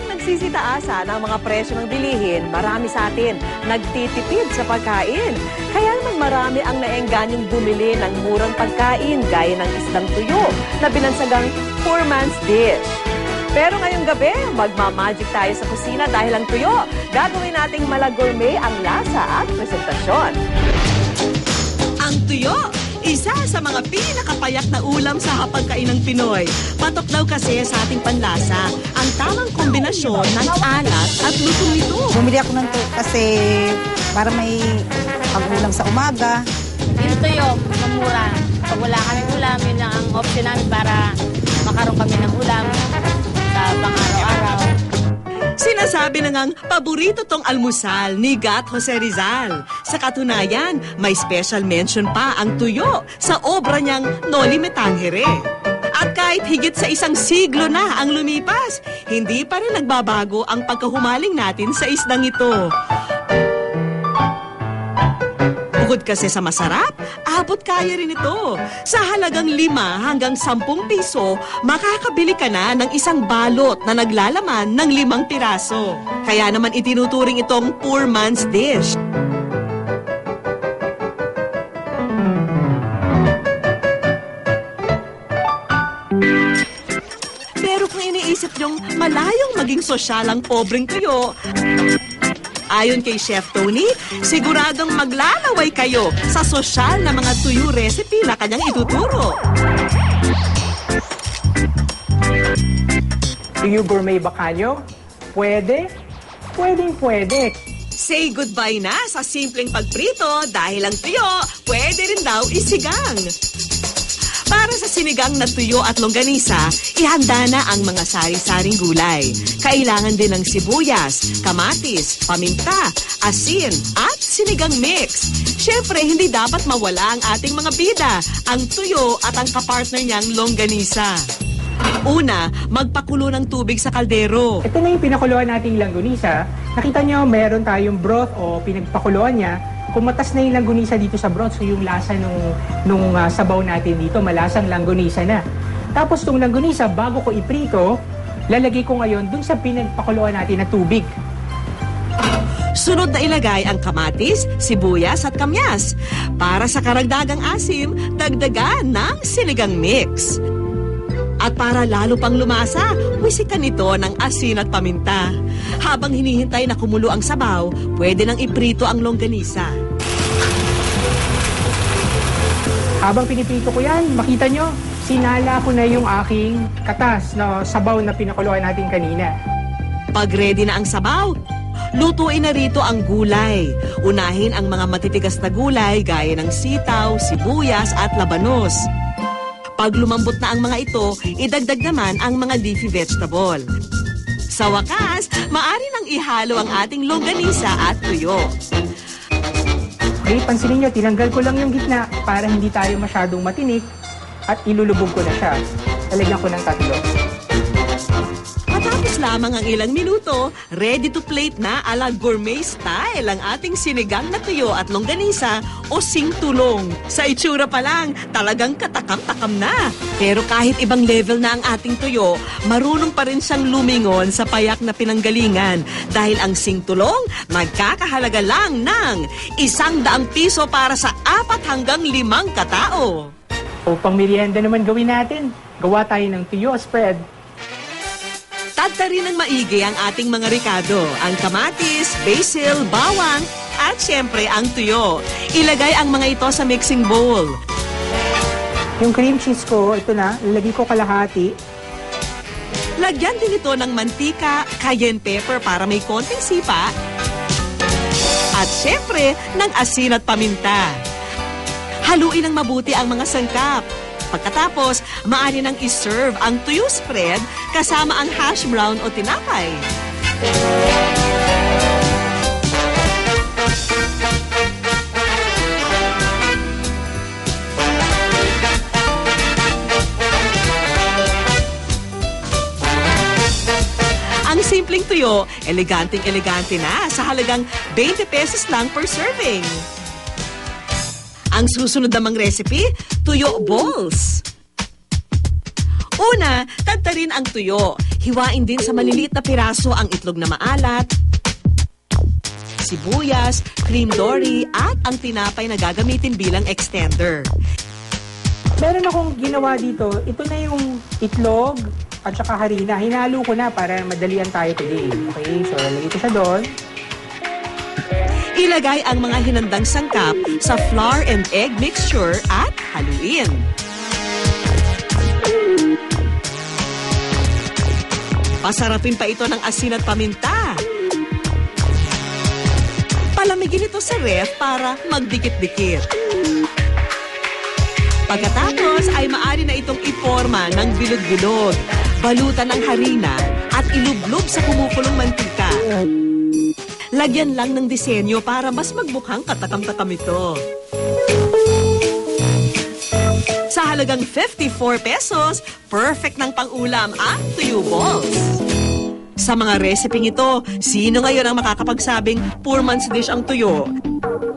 Habang nagsisitaasan ang mga presyo ng bilihin, marami sa atin nagtitipid sa pagkain. Kaya naman marami ang naengganyong bumili ng murang pagkain gaya ng isdang tuyo na binansagang poor man's dish. Pero ngayong gabi, magmamagic tayo sa kusina dahil ang tuyo, gagawin nating malagurme ang lasa at presentasyon. Ang tuyo, isa sa mga pinakapayak na ulam sa hapagkainang Pinoy. Patok daw kasi sa ating panlasa ang tamang kombinasyon ng alat at lutong nito. Bumili ako ng tuyo kasi para may pag-ulam sa umaga. Yung tuyo, mamura. Pag wala kaming ulam, yun lang ang option namin para makaroon kami ng ulam sa pang-araw-araw. Sinasabi na ngang paborito tong almusal ni Gat Jose Rizal. Sa katunayan, may special mention pa ang tuyo sa obra niyang Noli Me Tangere. At kahit higit sa isang siglo na ang lumipas, hindi pa rin nagbabago ang pagkahumaling natin sa isdang ito. Bukod kasi sa masarap, abot kaya rin ito. Sa halagang 5 hanggang 10 piso, makakabili ka na ng isang balot na naglalaman ng 5 piraso. Kaya naman itinuturing itong poor man's dish. Pero kung iniisip niyong malayong maging sosyal ang pobreng tuyo, ayon kay Chef Tony, siguradong maglalaway kayo sa sosyal na mga tuyo recipe na kanyang ituturo. Tuyo gourmet ba kayo? Pwede? Pwede. Say goodbye na sa simpleng pagprito dahil ang tuyo pwede rin daw isigang. Para sa sinigang na tuyo at longganisa, ihanda na ang mga sari-saring gulay. Kailangan din ng sibuyas, kamatis, paminta, asin, at sinigang mix. Siyempre, hindi dapat mawala ang ating mga bida, ang tuyo at ang kapartner niyang longganisa. Una, magpakulo ng tubig sa kaldero. Ito na yung pinakuluan nating langgunisa. Nakita nyo, meron tayong broth o pinagpakuluan niya. Kumatas na yung langgunisa dito sa broth, so yung lasa nung sabaw natin dito, malasang langgunisa na. Tapos itong langgunisa, bago ko iprito, lalagay ko ngayon dun sa pinagpakuluan natin na tubig. Sunod na ilagay ang kamatis, sibuyas at kamyas. Para sa karagdagang asim, dagdagan ng sinigang mix. At para lalo pang lumasa, wisikan ito ng asin at paminta. Habang hinihintay na kumulo ang sabaw, pwede nang iprito ang longganisa. Habang piniprito ko yan, makita nyo, sinala ko na yung aking katas na sabaw na pinakuluan natin kanina. Pag ready na ang sabaw, lutuin na rito ang gulay. Unahin ang mga matitigas na gulay gaya ng sitaw, sibuyas at labanos. Pag lumambot na ang mga ito, idagdag naman ang mga leafy vegetable. Sa wakas, maaari nang ihalo ang ating longganisa at tuyo. Okay, pansinin nyo, tinanggal ko lang yung gitna para hindi tayo masyadong matinik at ilulubog ko na siya. Talagyan ko ng 3. Matapos lamang ang ilang minuto, ready to plate na ala gourmet style ang ating sinigang na tuyo at longganisa o singtulong. Sa itsura pa lang, talagang katakam-takam na. Pero kahit ibang level na ang ating tuyo, marunong pa rin siyang lumingon sa payak na pinanggalingan. Dahil ang singtulong, magkakahalaga lang ng 100 piso para sa 4 hanggang 5 katao. O pang merienda naman gawin natin. Gawa tayo ng tuyo spread. Tadta rin ng maigi ang ating mga ricado, ang kamatis, basil, bawang, at syempre ang tuyo. Ilagay ang mga ito sa mixing bowl. Yung cream cheese ko, ito na, ilagay ko kalahati. Lagyan din ito ng mantika, cayenne pepper para may konting sipa, at syempre ng asin at paminta. Haluin ng mabuti ang mga sangkap. Pagkatapos, maaari nang iserve ang tuyo spread kasama ang hash brown o tinapay. Ang simpleng tuyo, eleganteng-elegante na sa halagang 20 pesos lang per serving. Ang susunod namang recipe, tuyo balls. Una, tagtarin ang tuyo. Hiwain din sa maliliit na piraso ang itlog na maalat, sibuyas, cream dory, at ang tinapay na gagamitin bilang extender. Meron akong ginawa dito. Ito na yung itlog at saka harina. Hinalo ko na para madalian tayo today. Okay, so lagay ko siya doon. Ilagay ang mga hinandang sangkap sa flour and egg mixture at haluin. Pasarapin pa ito ng asin at paminta. Palamigin ito sa ref para magdikit-dikit. Pagkatapos ay maaari na itong iporma ng bilog-bilog, balutan ng harina at ilublob sa kumukulong mantika. Lagyan lang ng disenyo para mas magmukhang katakam-takam ito. Sa halagang 54 pesos, perfect ng pang-ulam ang tuyo balls. Sa mga reseping ito, sino ngayon ang makakapagsabing poor man's dish ang tuyo?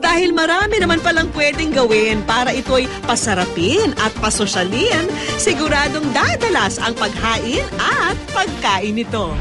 Dahil marami naman palang pwedeng gawin para ito'y pasarapin at pasosyalin, siguradong dadalas ang paghain at pagkain nito.